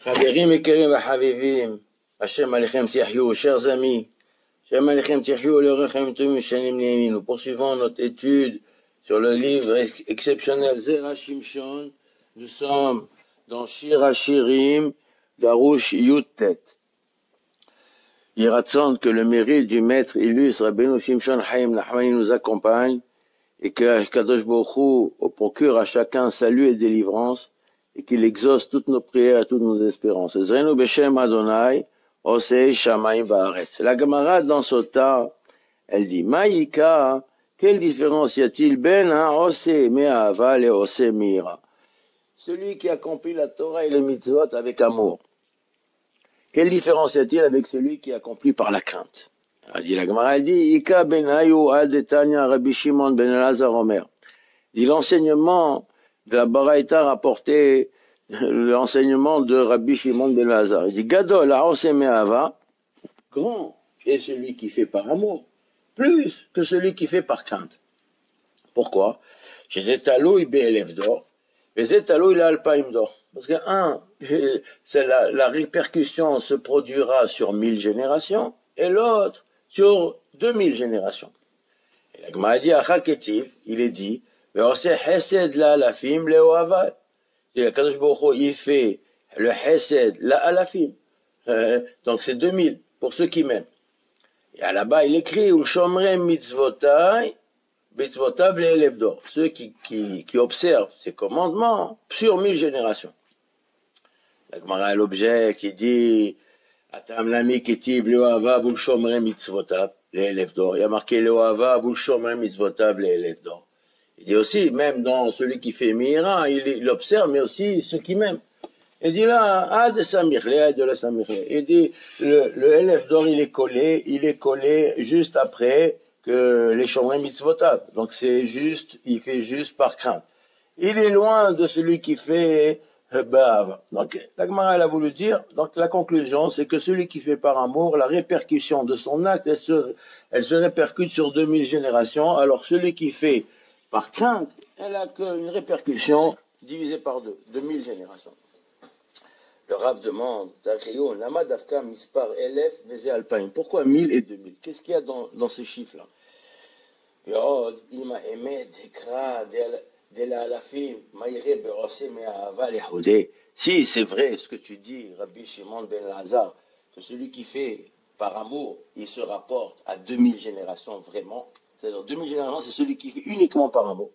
Chaverim Ekerim Vahavivim, Hashem Alechem Tiahiou, chers amis, Hashem Alechem Tiahiou, Lechem Tum Shanim Neini. Nous poursuivons notre étude sur le livre exceptionnel Zera Shimshon. Nous sommes dans Shir HaShirim, Garouche Yutet. Il raconte que le mérite du maître illustre Rabbeinu Shimshon Chaim Nachmani nous accompagne et que Kadosh Baruch Hu procure à chacun salut et délivrance et qu'il exauce toutes nos prières et toutes nos espérances. Ezrenu Beshem Adonai, Osei Shamayim Baaretz. La Gemara dans Sota, elle dit, Maïka, quelle différence y a-t-il ben un Osei Me'ava et Osei Mira? Celui qui accomplit la Torah et les mitzvot avec amour. Quelle différence y a-t-il avec celui qui accomplit par la crainte? Elle dit, la Gemara, elle dit, Ika ben Ayu Adetanya Rabbi Shimon ben Elazar Omer. Dit l'enseignement de la Baraita rapporté, l'enseignement de Rabbi Shimon ben Elazar. Il dit, Gadol Aoseh Me'ava, grand est celui qui fait par amour, plus que celui qui fait par crainte. Pourquoi? Chez Zetaloui Be'elef d'or, et Zetaloui l'Alpaim d'or. Parce que, c'est la répercussion se produira sur 1000 générations, et l'autre sur 2000 générations. Et la Gemara dit, Achaketiv, il est dit, Ve'oseh Hesed la alafim le'ohava. Et Kadosh Baruch Hu, il fait le Hesed la alafim. Donc c'est 2000 pour ceux qui m'aiment. Et là-bas, il écrit, U'shomrei mitzvotai, mitzvotav le'elef d'or. Ceux qui observent ces commandements sur 1000 générations. La Gemara a l'objet qui dit, Atam lami ketiv le'ohava v'u'shomrei mitzvotav le'elef d'or. Il y a marqué le'ohava v'u'shomrei mitzvotav le'elef d'or. Il dit aussi, même dans celui qui fait Mira, il observe, mais aussi ceux qui m'aiment. Il dit là, de Samirle, de la Samirle. Il dit, le élève d'or, il est collé juste après que les Shomrei Mitzvotav. Donc c'est juste, il fait juste par crainte. Il est loin de celui qui fait Ba'av. Donc la Gemara, elle a voulu dire, donc la conclusion, c'est que celui qui fait par amour, la répercussion de son acte, elle se répercute sur 2000 générations, alors celui qui fait par crainte, elle a qu'une répercussion divisée par 2, 2000 générations. Le Rav demande, Zachrio, Nama Dafka Mispar Elef Veze Alpaim. Pourquoi 1000 et 2000? Qu'est-ce qu'il y a dans ces chiffres-là? Yod, Ima Emet, Hekra, de la Alafim, Maïre Berose Me'ava Lehoudé. Si c'est vrai ce que tu dis, Rabbi Shimon ben Lazar, que celui qui fait par amour, il se rapporte à 2000 générations vraiment. C'est-à-dire 2000 générations, c'est celui qui fait uniquement par amour.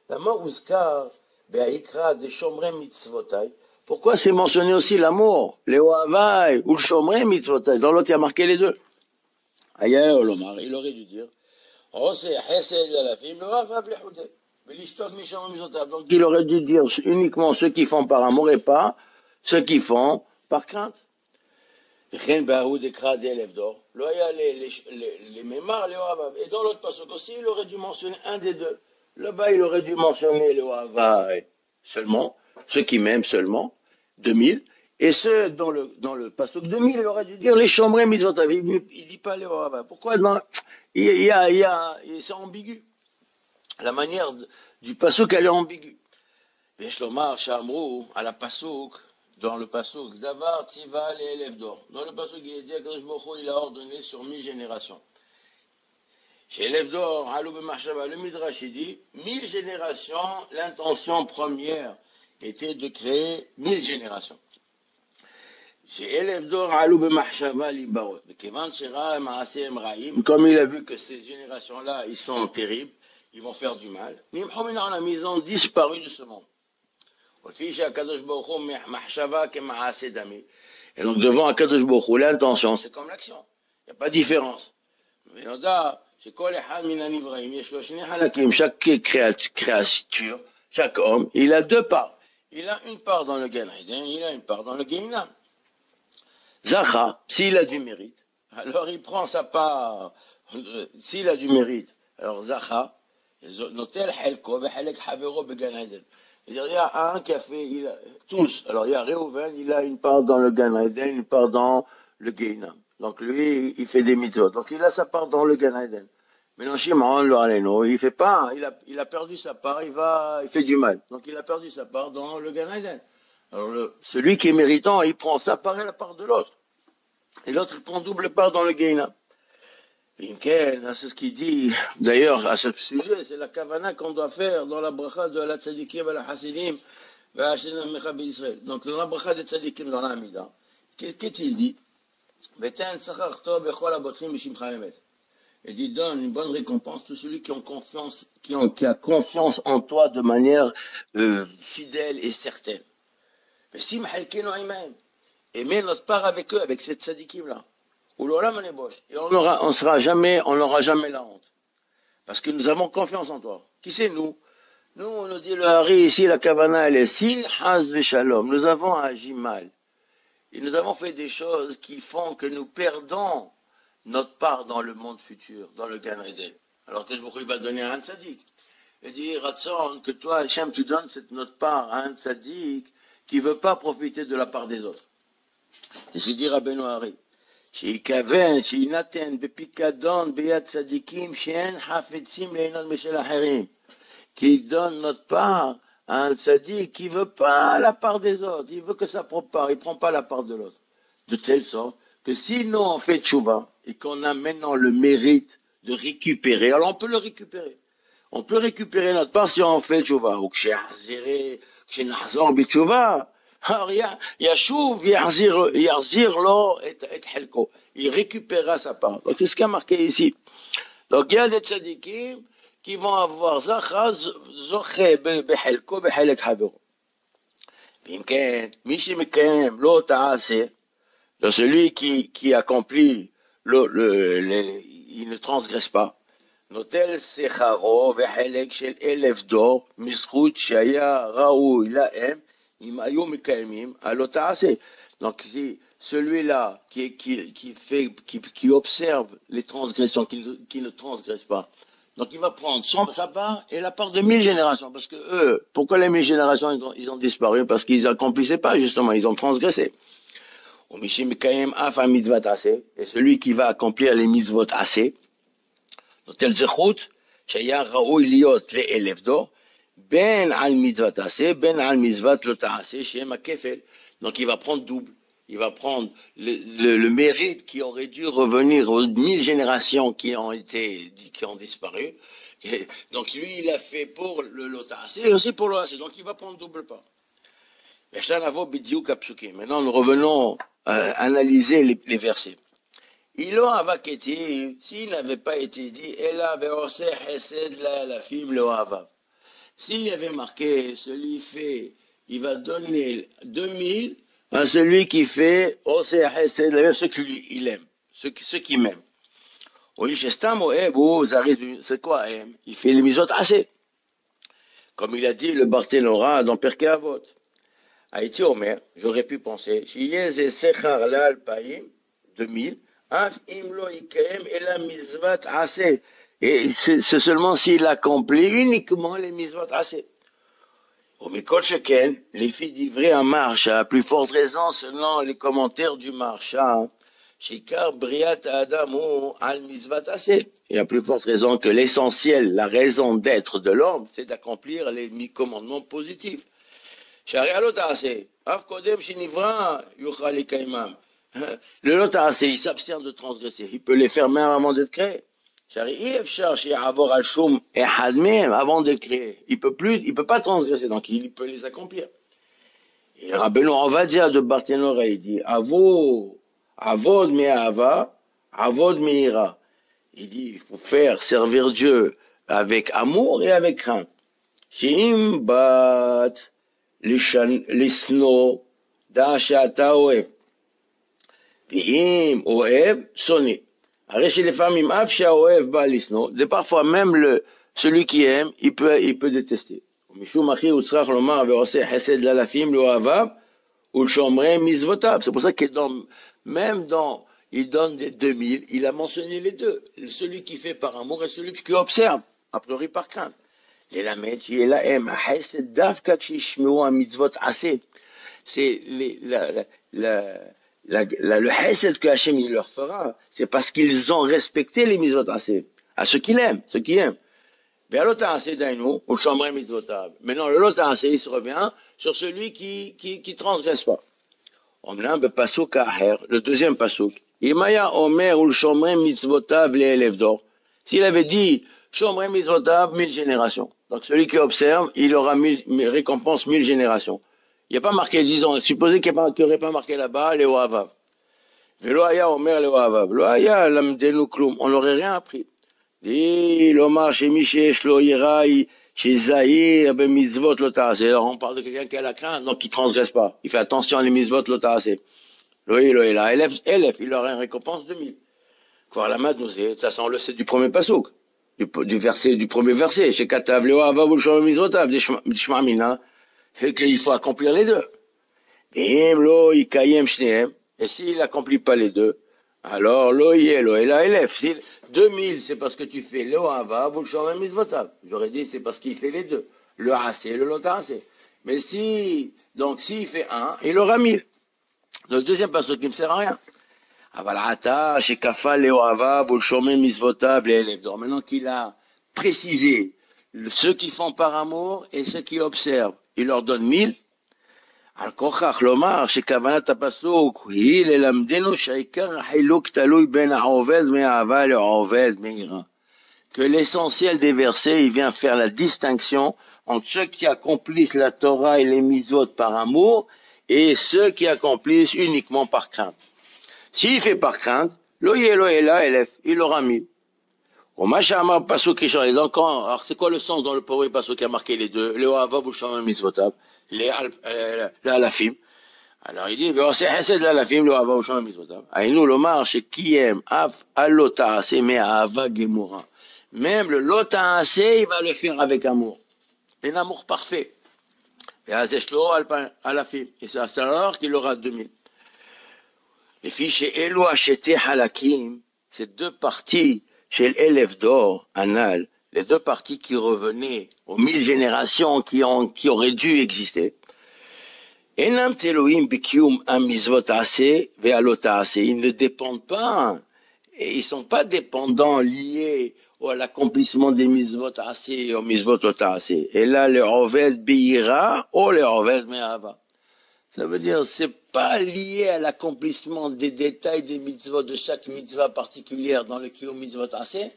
La mort Uzkar, Be'aikra, de Shomrei Mitzvotai. Pourquoi c'est mentionné aussi l'amour? Le Ohavai ou le Shomrei Mitzvotai. Dans l'autre, il y a marqué les deux. Ailleurs, Olomar, il aurait dû dire, donc il aurait dû dire uniquement ceux qui font par amour et pas ceux qui font par crainte. Et dans l'autre passage aussi, il aurait dû mentionner un des deux. Là-bas, il aurait dû mentionner le Ohavai seulement, ceux qui m'aiment seulement, 2000. Et ceux dans le passage 2000, il aurait dû dire les Shomrei Mitzvotav. Il dit pas le Ohavai. Pourquoi? C'est ambigu. La manière du pasuk, elle est ambiguë. Veshlomar Shamrou, à la pasuk, dans le pasuk, Davar Tziva les élèves d'or. Dans le pasuk, il est dit que il a ordonné sur 1000 générations. Chez élèves d'or, Halou B'Machshava, le Midrash, il dit 1000 générations, l'intention première était de créer 1000 générations. Chez élèves d'or, Halou B'Machshava, Libarot. Comme il a vu que ces générations-là, ils sont terribles, ils vont faire du mal. Ils ont disparu de ce monde. Et donc devant Akadosh Baruch Hu, l'intention, c'est comme l'action. Il n'y a pas de différence. Chaque créature, chaque homme, il a deux parts. Il a une part dans le Gan Eden, il a une part dans le Gehinam. Zacha, s'il a du mérite, alors il prend sa part. S'il a du mérite, alors Zacha, notel Helko, Vehelek Havero Began Eden. Il y a un qui a fait, tous. Alors il y a Reuven, il a une part dans le Gan Eden, une part dans le Gehinam. Donc lui, il fait des mitzvot. Donc il a sa part dans le Gan Eden. Mais non, Shimon, le Aleno, il fait pas, il a perdu sa part, il fait du mal. Donc il a perdu sa part dans le Gan Eden. Alors celui qui est méritant, il prend sa part et la part de l'autre. Et l'autre, il prend double part dans le Geina. C'est ce qu'il dit, d'ailleurs, à ce sujet, c'est la kavana qu'on doit faire dans la bracha de la tzadikim et la hasidim, donc dans la bracha des tzadikim dans l'Amida. Qu'est-il dit? Il dit, donne une bonne récompense à tout celui qui a confiance en toi de manière fidèle et certaine. Et mets notre part avec eux, avec ces tzadikim-là. Et on n'aura jamais la honte. Parce que nous avons confiance en toi. Qui c'est nous? Nous, on nous dit le Hari ici, la Kavana, elle est si haz veshalom. Nous avons agi mal. Et nous avons fait des choses qui font que nous perdons notre part dans le monde futur, dans le Gan Eden. Alors que je vous va donner à un tzaddik. Et dire, Ratson, que toi, Hachem, tu donnes notre part à un tzaddik qui ne veut pas profiter de la part des autres. Et c'est dire à Benoît Hari. שיקוון, שינתן בפיקדון ביד צדיקים שאין חפצים ליהנות משל אחרים. Qui donne notre part à un tzaddik qui veut pas la part des autres, il veut que sa propre part, il prend pas la part de l'autre. De telle sorte que si nous on fait tchouva et qu'on a maintenant le mérite de récupérer, alors on peut le récupérer. On peut récupérer notre part si on fait tchouva. Ou kshenachzor bitchouva. Alors, Yashuv Yarzir lo et Helko. Il récupérera sa part. Donc, c'est ce qui a marqué ici. Donc, il y a des tzadikim qui vont avoir Zachaz Zoche Behelko Behelek Havero. Mishi Mekem Lo Taase. Donc, celui qui accomplit, il ne transgresse pas. Notel Secharo Behelek Shel Elef Dor Mischut Shaya Raou Laem. Donc celui-là qui observe les transgressions, qui ne transgresse pas, donc il va prendre sa part et la part de 1000 générations, parce que eux, pourquoi les 1000 générations ils ont disparu? Parce qu'ils n'accomplissaient pas justement, ils ont transgressé. Et celui qui va accomplir les mitzvot assez, ben al mitzvat assez, ben al mitzvat le ta'aseh, shem kefel. Donc il va prendre double. Il va prendre le mérite qui aurait dû revenir aux 1000 générations qui ont disparu. Et donc lui, il a fait pour le ta'aseh et aussi pour le assez. Donc il va prendre double part. Maintenant, nous revenons à analyser les versets. Ilo avaketi, s'il n'avait pas été dit, ela ve'oseh chesed la fim lo avav. S'il y avait marqué, celui fait, il va donner 2000 à celui qui fait, ce qu'il aime, ce qu'il m'aime. C'est quoi aime? Il fait les misot assez. Comme il a dit le Barthénora dans Perkei Avot. Haïti Omer, j'aurais pu penser, 2000, af imlo ikem et la misvat assez. Et c'est seulement s'il accomplit uniquement les mitzvot assez. Au Mikol Sheken, les filles d'Ivré en marche, à plus forte raison selon les commentaires du marchand, Shikar Briat Adamu al mitzvot assez. Et à plus forte raison que l'essentiel, la raison d'être de l'homme, c'est d'accomplir les commandements positifs. Shari alot assez. Av kodem shinivra yuchal ikaimam. Le lot assez, il s'abstient de transgresser. Il peut les faire même avant d'être créé. Avant de créer, il peut pas transgresser, donc il peut les accomplir. Et Rabbeinu Ovadia de Barthénora, il dit, avod me'ava, avod me'ira. Il dit, il faut faire servir Dieu avec amour et avec crainte. Shim bat lisno da'ashata oev. V'im oev soni. De parfois même celui qui aime, il peut détester. C'est pour ça qu'il donne, il donne des 2000, il a mentionné les deux. Celui qui fait par amour et celui qui observe, a priori par crainte. C'est le chesed que Hachem il leur fera, c'est parce qu'ils ont respecté les mitzvot assez, à ceux qu'il aime, ceux qui aiment. Maintenant, le lotase, il se revient sur celui qui transgresse pas. Le deuxième pasouk. Imaya Omer ou Shomrem mitzvotav les élèves d'or. S'il avait dit Shomrem mitzvotav 1000 générations. Donc celui qui observe, il aura récompense 1000 générations. Il n'y a pas marqué, disons, supposez qu'il n'y aurait pas marqué là-bas, les Oavav. Velo Aya Omer les Oavav. Lo Aya lamdenu klum. On n'aurait rien appris. Dit l'Omar chez Michesh lo Yiraï. Chez Zahir, ben mitzvot lotaase. Alors on parle de quelqu'un qui a la crainte, donc qui transgresse pas. Il fait attention à les mitzvot lotaase. Loïla, élève, il aura une récompense de 1000. Quoi, la mad nous dit, de toute façon, on le sait du premier pasouk, du premier verset. Chez Katav, Léo, Avav, Shom, Mizvotav, Dishmamina, c'est qu'il faut accomplir les deux. Lo, Ikayem, Shneem. Et s'il accomplit pas les deux, alors, lo, Loïla, élève. 2000, c'est parce que tu fais Léo, Avav, Shom, Mizvotav. J'aurais dit, c'est parce qu'il fait les deux. Le Assez, le Lotaase. Mais s'il fait un, il aura 1000. Le deuxième passage qui ne me sert à rien. Maintenant qu'il a précisé ceux qui font par amour et ceux qui observent, il leur donne 1000. Que l'essentiel des versets, il vient faire la distinction entre ceux qui accomplissent la Torah et les mitzvot par amour et ceux qui accomplissent uniquement par crainte. S'il fait par crainte, il aura 1000. Alors c'est quoi le sens dans le premier passage qui a marqué les deux? Les Oavav ou Shomem Mitzvotav, les Alafim. Alors il dit, c'est Hesed l'Alafim, les Oavav ou Shomem Mitzvotav. Aïnou l'Omar, c'est Kiem, Af, Alota, c'est Me'ava Gemura. Même le Lotaase, il va le faire avec amour. Un amour parfait. Et c'est alors qu'il aura 2000. Les filles chez Elo Hachete Halakim, ces deux parties chez l'élève d'or, Anal, les deux parties qui revenaient aux 1000 générations qui auraient dû exister. Enam Teloim Bikium Amizvot Ase Ve'alotase. Ils ne dépendent pas, et ils sont pas dépendants, liés à l'accomplissement des mitzvot assez et aux mitzvot assez. Et là, le Oved Beira ou le Oved Me'ava. Ça veut dire, c'est pas lié à l'accomplissement des détails des mitzvot, de chaque mitzvah particulière dans le Kiyum mitzvot assez,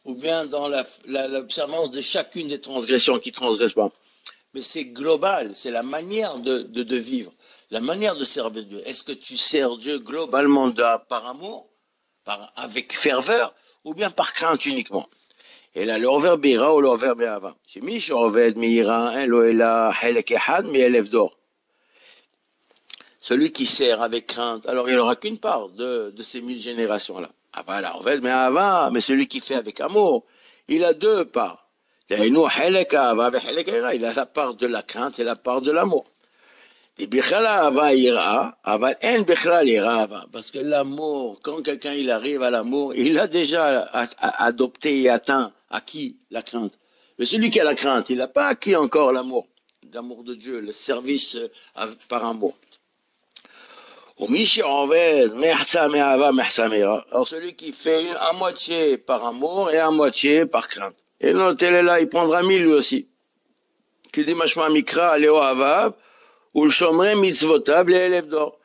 ou bien dans l'observance de chacune des transgressions qui transgressent pas. Mais c'est global, c'est la manière de vivre, la manière de servir Dieu. Est-ce que tu sers Dieu globalement par amour, avec ferveur, ou bien par crainte uniquement? Et là, le Over Beira ou le Over Be'ava. C'est Mish Oved Meira, Loela, Helek Ehad, mais élève d'or. Celui qui sert avec crainte, alors il n'aura qu'une part de ces 1000 générations-là. Ah bah là, Oved Me'ava, mais celui qui fait avec amour, il a deux parts. Il a la part de la crainte et la part de l'amour. Parce que l'amour, quand quelqu'un il arrive à l'amour, il a déjà adopté et atteint acquis la crainte. Mais celui qui a la crainte, il n'a pas acquis encore l'amour de Dieu, le service par amour. Alors celui qui fait à moitié par amour et à moitié par crainte. Et non, tel est là, il prendra 1000 lui aussi. Qui dit Mashma Mikra, Léo Avav, ou le Shomrem Mitzvotav, les élèves d'or.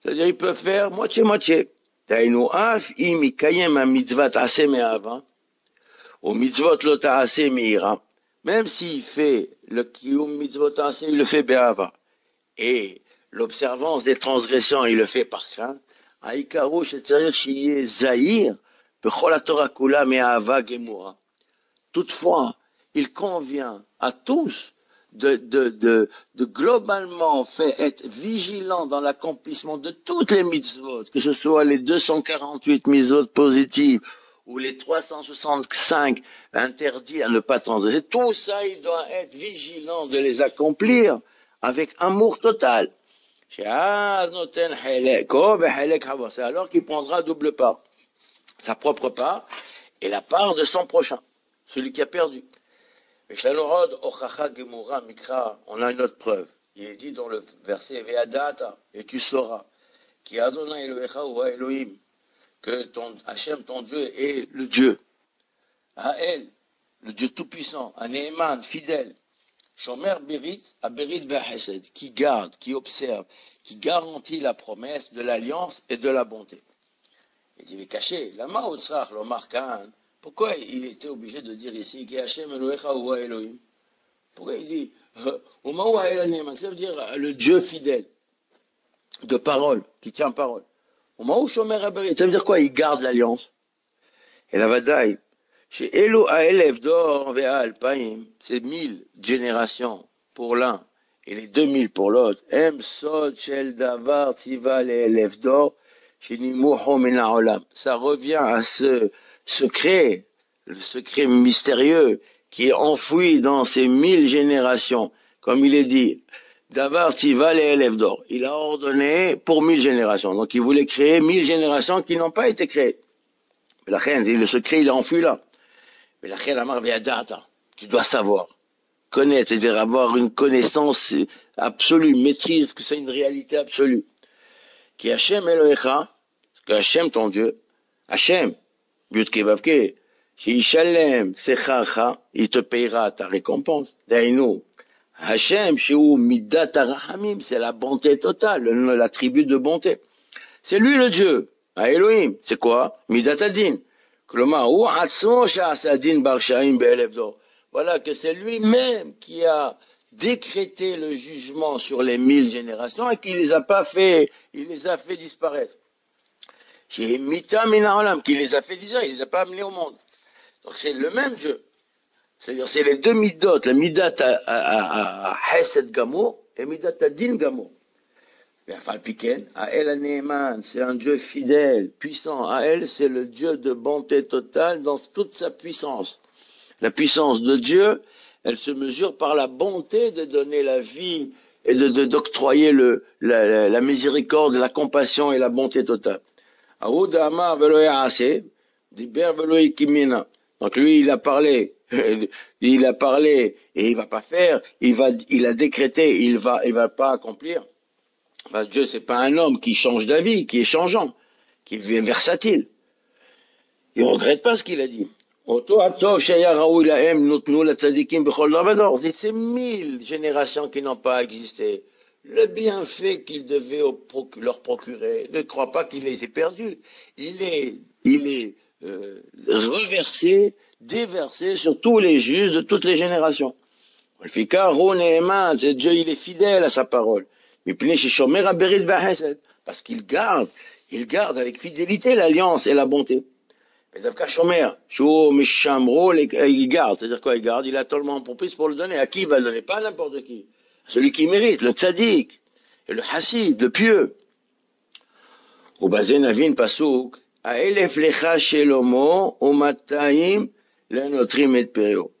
C'est-à-dire, il peut faire moitié-moitié. Taïnou Af, Imi Kayem, Mitzvat Ase Me'ava, ou Mitzvot Lota Ase Me'ira. Même s'il fait le Kiyum Mitzvot Ase, il le fait Be'ava. Et l'observance des transgressions, il le fait par crainte. Aïkarou, c'est-à-dire, Shiye Zahir, Bechol HaTorah Kula Me'ava Gemura. Toutefois, il convient à tous de globalement être vigilant dans l'accomplissement de toutes les mitzvot, que ce soit les 248 mitzvot positives ou les 365 interdits à ne pas transgresser. Tout ça, il doit être vigilant de les accomplir avec amour total. C'est alors qu'il prendra double part, sa propre part et la part de son prochain, celui qui a perdu. On a une autre preuve. Il est dit dans le verset Ve'adata, et tu sauras, qui Adonai Elohecha ou Elohim, que ton Hachem, ton Dieu, est le Dieu. Ha'el, le Dieu tout-puissant, un Ne'eman, fidèle, Shomer Berit, Aberit Be'Hesed, qui garde, qui observe, qui garantit la promesse de l'alliance et de la bonté. Il est caché. Lama Otsrach Lomar Kaan. Pourquoi il était obligé de dire ici que Hashem Elohecha Huwa Elohim? Pourquoi il dit Uma Huwa Elohim? Ça veut dire le Dieu fidèle, de parole, qui tient parole. Uma Hu Shomer Aberit. Ça veut dire quoi? Il garde l'alliance. Et la Vadaï. Chez Elo Aelef Dor Vea Alpaim, c'est 1000 générations pour l'un et les 2000 pour l'autre. Em Sod Shel Davar Tiva Le Elef Dor, chez Nimuho Mena Olam. Ça revient à ce secret, le secret mystérieux qui est enfoui dans ces 1000 générations. Comme il est dit, Davar Tiva Le Elef Dor. Il a ordonné pour 1000 générations. Donc il voulait créer 1000 générations qui n'ont pas été créées. La reine, le secret, il est enfui là. Mais la reine Amar Ve'adata, tu dois savoir, connaître, c'est-à-dire avoir une connaissance absolue, maîtrise, que c'est une réalité absolue. Qui Hashem Elohecha, que Hashem ton Dieu, Hashem, Yudke Vavke, Shishalem Sechacha, il te payera ta récompense. Dainu, Hashem, Shehu Midat Arahamim, c'est la bonté totale, l'attribut de bonté. C'est lui le Dieu. À Elohim, c'est quoi? Midat Adin. Voilà que c'est lui-même qui a décrété le jugement sur les 1000 générations et qui les a pas fait, il les a fait disparaître. Qui les a fait disparaître, il les a pas amenés au monde. Donc c'est le même Dieu. C'est-à-dire c'est les deux midot, la midat à Hesed Gamo et midat à Din Gamo. C'est un Dieu fidèle, puissant. À elle, c'est le Dieu de bonté totale dans toute sa puissance. La puissance de Dieu, elle se mesure par la bonté de donner la vie et d'octroyer la miséricorde, la compassion et la bonté totale. Donc lui, il a parlé et il va pas faire, il a décrété, il va pas accomplir. Enfin, Dieu, c'est pas un homme qui change d'avis, qui est changeant, qui est versatile. Il regrette pas ce qu'il a dit. C'est ces 1000 générations qui n'ont pas existé. Le bienfait qu'il devait leur procurer, ne crois pas qu'il les ait perdus. Il est reversé, déversé sur tous les justes de toutes les générations. Dieu, il est fidèle à sa parole. Parce qu'il garde avec fidélité l'alliance et la bonté. Il garde, c'est-à-dire quoi? Il garde, il a tellement en propice pour le donner. À qui il va le donner? Pas à n'importe qui. Celui qui mérite, le tzaddik, le hassid, le pieux.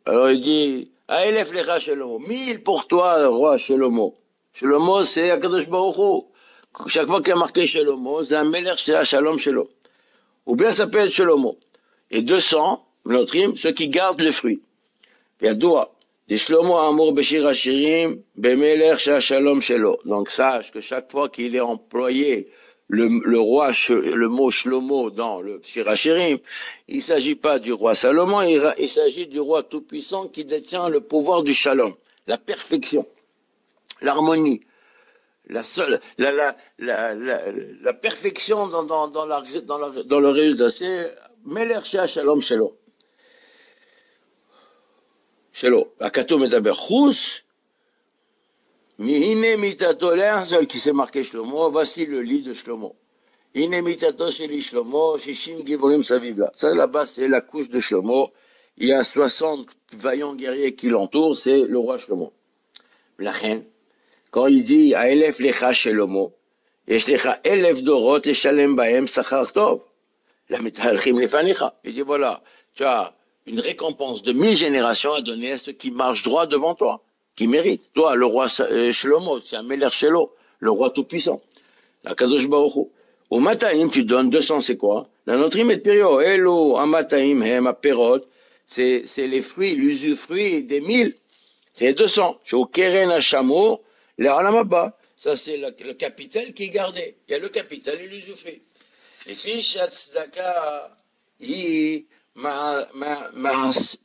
Alors il dit, 1000 pour toi, roi Shelomo. Shelomo, c'est Akadosh Baruch Hu. Chaque fois qu'il y a marqué Shelomo, c'est un Meler Shalom Shelo. Ou bien ça peut être Shelomo. Et 200, Notrim, ceux qui gardent les fruits. Yadoua, des Shlomo Amour Beshir Hashirim, Bemeler Shalom Shelo. Donc sache que chaque fois qu'il est employé le mot Shlomo dans le Shir Hashirim, il s'agit pas du roi Salomon, il s'agit du roi tout-puissant qui détient le pouvoir du Shalom, la perfection, l'harmonie, la perfection dans le résultat. C'est Meler Shalom Shelo. Shelo. Akato Medaber Chus. Mihine mitato, un seul qui s'est marqué Shlomo, voici le lit de Shlomo. Hine mitato sheli Shlomo, shishim givorim savivla. Ça là-bas, c'est la couche de Shlomo. Il y a 60 vaillants guerriers qui l'entourent, c'est le roi Shlomo. La reine, quand il dit à Elef lecha Shlomo, yesh lecha elef dorot eshalem bahem sachar tov. La metalchim lefanicha. Il dit voilà, tu as une récompense de 1000 générations à donner à ceux qui marchent droit devant toi, qui mérite. Toi, le roi Shlomo, c'est un Meler Shelo, le roi tout-puissant. La Kadosh Baruch Hu. Au Mataim, tu donnes 200, c'est quoi? La Notrim et Pirio, Elo, Amataim, Hem, Aperot, c'est les fruits, l'usufruit des 1000. C'est 200. Chez au Keren Hachamo, le Alamaba. Ça, c'est le capital qui est gardé. Il y a le capital et l'usufruit. Et si Shatzdaka,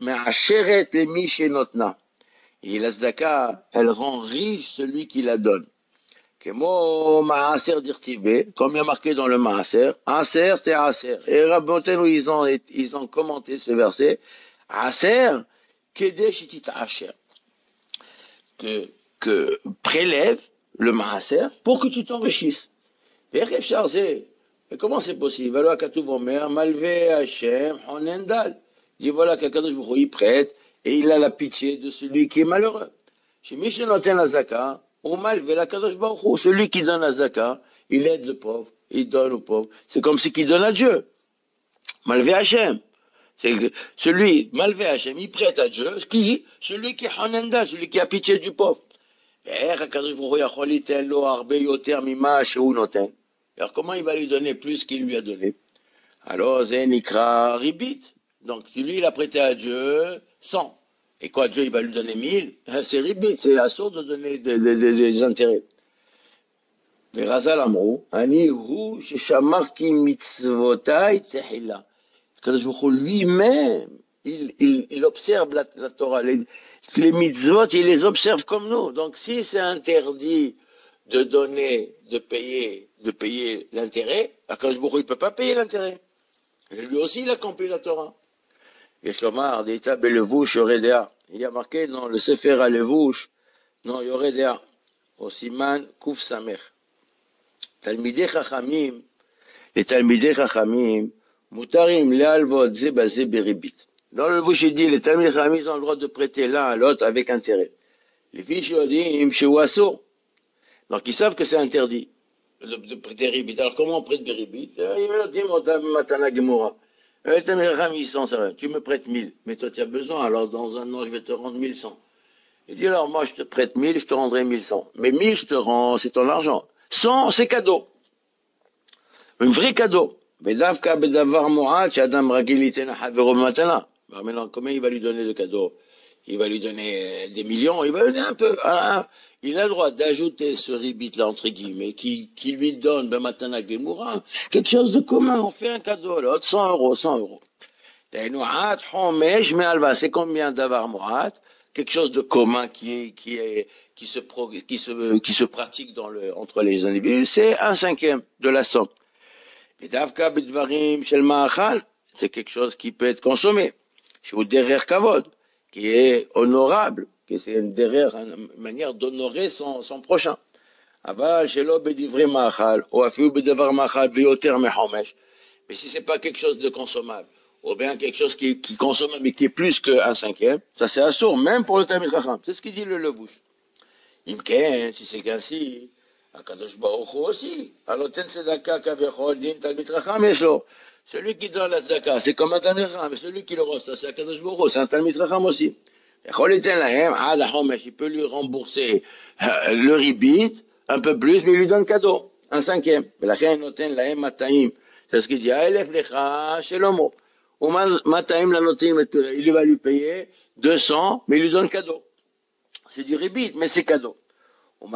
Ma'asheret lemi shenotna. Et la tzedaka, elle rend riche celui qui la donne. Kemo ma'aser dirtivé, comme il y a marqué dans le ma'aser, aser te aser. Et Rabbotenu, ils ont commenté ce verset, aser, kedesh itit asher. Que prélève le ma'aser pour que tu t'enrichisses. Et comment c'est possible? Alors, Katuv Omer, Malvé Hachem, Honendal. Il dit voilà qu'Akadosh Baruch Hu, il prête et il a la pitié de celui qui est malheureux. Chez Michel Noten la Zaka, on malvé la Kadosh Baruch Hu. Celui qui donne la Zaka, il aide le pauvre, il donne au pauvre. C'est comme si qu'il donne à Dieu. Malvé Hachem. Celui, Malvé Hachem, il prête à Dieu. Qui? Celui qui est Honendal, celui qui a pitié du pauvre. Alors comment il va lui donner plus qu'il lui a donné? Alors Zenikra Ribit. Donc lui il a prêté à Dieu 100. Et quoi, Dieu il va lui donner 1000? C'est Ribit, c'est assourd de donner des intérêts. Mais Razal Amrou, Ani Hu Shamarti Mitzvotai Tehila. Lui-même, il observe la Torah. Les mitzvot, il les observe comme nous. Donc, si c'est interdit de donner, de payer l'intérêt, Akadosh Baruch Hu, il ne peut pas payer l'intérêt. Lui aussi, il a accompli la Torah. Et Shlomar, d'Ita Belevouche, Yoredea. Il y a marqué dans le Sefer Alevouche, non, Yoredea, au Siman Kuf Samer. Talmidei Chachamim, les Talmidei Chachamim, Mutarim, Lealvot, Zebazé, Beribit. Dans le Vouche, il dit, les Talmidei Chachamim, ils ont le droit de prêter l'un à l'autre avec intérêt. Les filles, je dis, chez Wasso. Donc, ils savent que c'est interdit de prêter Ribit. Alors, comment on prête Beribit? Tu me prêtes 1000, mais toi, tu as besoin, alors dans un an, je vais te rendre 1100. Il dit, alors, moi, je te prête 1000, je te rendrai 1100. Mais 1000, je te rends, c'est ton argent. 100, c'est cadeau. Un vrai cadeau. Maintenant, comment il va lui donner le cadeau? Il va lui donner des millions, il va lui donner un peu. Il a le droit d'ajouter ce ribit-là, entre guillemets, qui lui donne, ben Matana Gemura, quelque chose de commun. On fait un cadeau, l'autre, 100 euros, 100 euros. C'est combien d'avar moat? Quelque chose de commun qui se pratique entre les individus, c'est 1/5 de la somme. C'est quelque chose qui peut être consommé. Chez derrière kavod, qui est honorable, qui c'est une manière d'honorer son prochain. Mais si c'est pas quelque chose de consommable, ou bien quelque chose qui consomme, mais qui est plus que 1/5, ça c'est assourd, même pour le Talmid Chacham. C'est ce qu'il dit le Levouche. Imken, si c'est qu'ainsi, Akadosh Baruch Hu aussi. Alors, ten tzedaka kavechol din Talmid Chacham yesho. Celui qui donne la tzedaka, c'est comme un Talmid Chacham, mais celui qui le reçoit, c'est Akadosh Baruch Hu, c'est un Talmid Chacham aussi. Il peut lui rembourser le ribit, un peu plus, mais il lui donne cadeau, 1/5. C'est ce qu'il dit, il va lui payer 200, mais il lui donne cadeau. C'est du ribit, mais c'est cadeau. Donc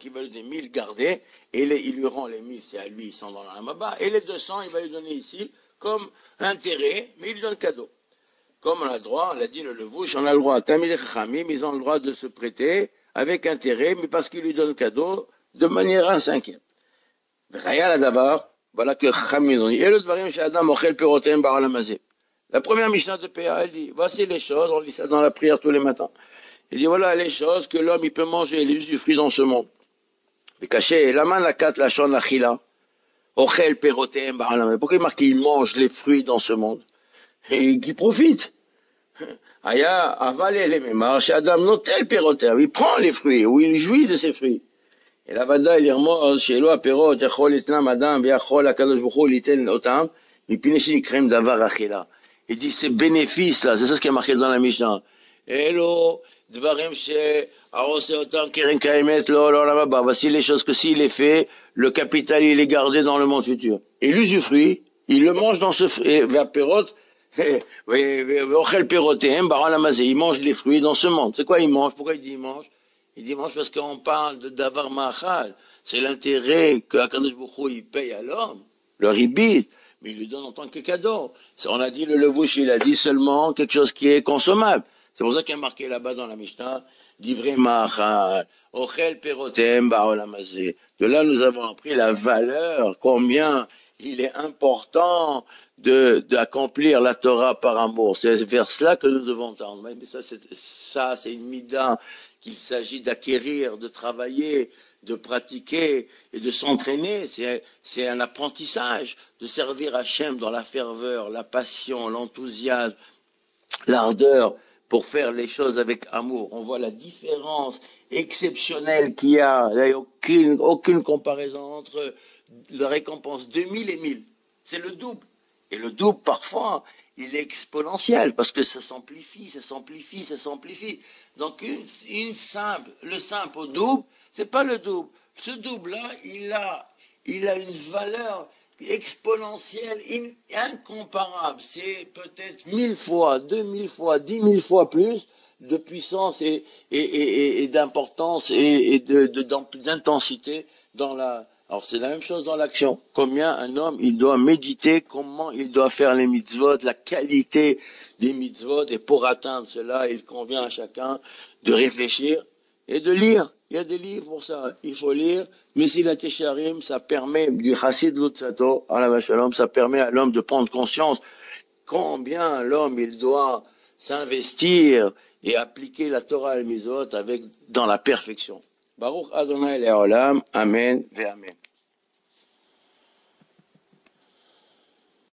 il va lui donner 1000 gardés, et il lui rend les 1000, c'est à lui, ils sont dans la maba, et les 200, il va lui donner ici, comme intérêt, mais il lui donne cadeau. Comme on a le droit, on l'a dit le Levouche, on a le droit, Talmidei Chachamim, ils ont le droit de se prêter avec intérêt, mais parce qu'il lui donne cadeau, de manière 1/5. Voilà que Chachamim ont dit. Et le Dvarim chez Adam, Ochel Perotem Ba'olam Hazeh. La première Mishnah de Péa, elle dit, voici les choses, on lit ça dans la prière tous les matins. Il dit, voilà les choses que l'homme, il peut manger, les usufruits dans ce monde. Mais caché, la main, la kat, la shon, la chila. Ochel Perotem Ba'olam Hazeh. Pourquoi il marque qu'il mange les fruits dans ce monde? Et qu'il profite. Aya, avalé les mémoires, chez Adam, notel Perotem. Il prend les fruits, ou il jouit de ces fruits. Et la vada, il remonte, chez Eloa Perot, Yachol Etnam Adam, Yachol Akadosh Baruch Hu, Liten Otam, Mipineshi Krem Davar Achila. Il dit, ces bénéfices-là, c'est ça ce qui est marqué dans la Mishnah. Elo, Dvarim She, Arose Otam, Keren Kaemet, Lo, voici les choses que s'il les fait, le capital, il est gardé dans le monde futur. Et l'usufruit, il le mange dans ce, et vers Perot, il mange les fruits dans ce monde. C'est quoi il mange? Pourquoi il dit il mange? Il dit mange parce qu'on parle de davar ma'achal. C'est l'intérêt que Akadosh Baruch Hu il paye à l'homme. le ribit, mais il lui donne en tant que cadeau. On a dit le levouche, il a dit seulement quelque chose qui est consommable. C'est pour ça qu'il y a marqué là-bas dans la Mishnah, divrei ma'achal, ochel perotem ba'olam hazeh. De là, nous avons appris la valeur, combien il est important d'accomplir la Torah par amour. C'est vers cela que nous devons tendre. Mais ça, c'est une mida qu'il s'agit d'acquérir, de travailler, de pratiquer et de s'entraîner. C'est un apprentissage de servir Hachem dans la ferveur, la passion, l'enthousiasme, l'ardeur pour faire les choses avec amour. On voit la différence exceptionnelle qu'il y a. Il n'y a aucune comparaison entre la récompense de 1000 et 1000. C'est le double. Et le double, parfois, il est exponentiel parce que ça s'amplifie, ça s'amplifie, ça s'amplifie. Donc le simple au double, c'est pas le double. Ce double-là, il a une valeur exponentielle, incomparable. C'est peut-être 1000 fois, 2000 fois, 10 000 fois plus de puissance et d'importance et d'intensité dans la. Alors c'est la même chose dans l'action. Combien un homme, il doit méditer, comment il doit faire les mitzvot, la qualité des mitzvot, et pour atteindre cela, il convient à chacun de réfléchir et de lire. Il y a des livres pour ça, il faut lire. Mesilat Yesharim, ça permet, du Chassid Lutzato, Alav Shalom, ça permet à l'homme de prendre conscience combien l'homme, il doit s'investir et appliquer la Torah et les mitzvot dans la perfection. Baruch Adonai Le'olam, Amen, Ve Amen.